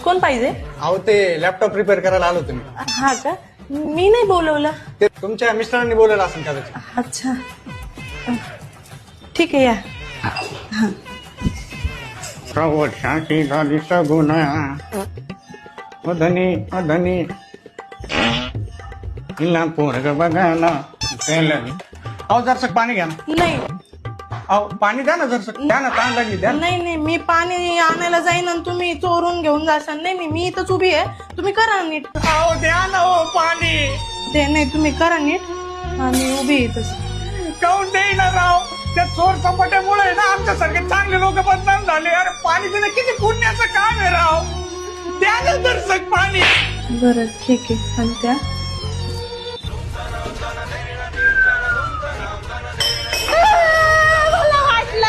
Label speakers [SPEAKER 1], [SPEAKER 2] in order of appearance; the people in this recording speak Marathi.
[SPEAKER 1] कोण पाहिजे?
[SPEAKER 2] अहो ते लॅपटॉप रिपेअर करायला आलो तुम्ही.
[SPEAKER 1] हा का? मी नाही बोलवलं.
[SPEAKER 2] ते तुमच्या मिस्टरांनी बोलवलं असेल कदाचित.
[SPEAKER 1] अच्छा, ठीक आहे या.
[SPEAKER 2] प्रवशाची झाली सगुण मधनी मधनी हिला पोरग बघायला. अहो जरसक पाणी घ्या ना.
[SPEAKER 1] नाही
[SPEAKER 2] अहो पाणी द्या ना जरसक. द्या ना, ताण लागली द्या.
[SPEAKER 1] नाही नाही, मी पाणी आणायला जाईन आणि तुम्ही चोरून घेऊन जाशाल. नाही नाही, मी इथंच उभी आहे, तुम्ही करा नीट.
[SPEAKER 2] अहो द्या ना हो पाणी.
[SPEAKER 1] ते नाही, तुम्ही करा नीट आणि उभी इथंच.
[SPEAKER 2] काऊन देईना राव. त्या चोर सपाट्यामुळे ना आमच्यासारखे चांगले लोक बदनाम झाले. अरे पाणी देणं किती पुण्याचं काम आहे राव. द्या ना दर्शक पाणी.
[SPEAKER 1] बरं ठीक आहे, आणि त्या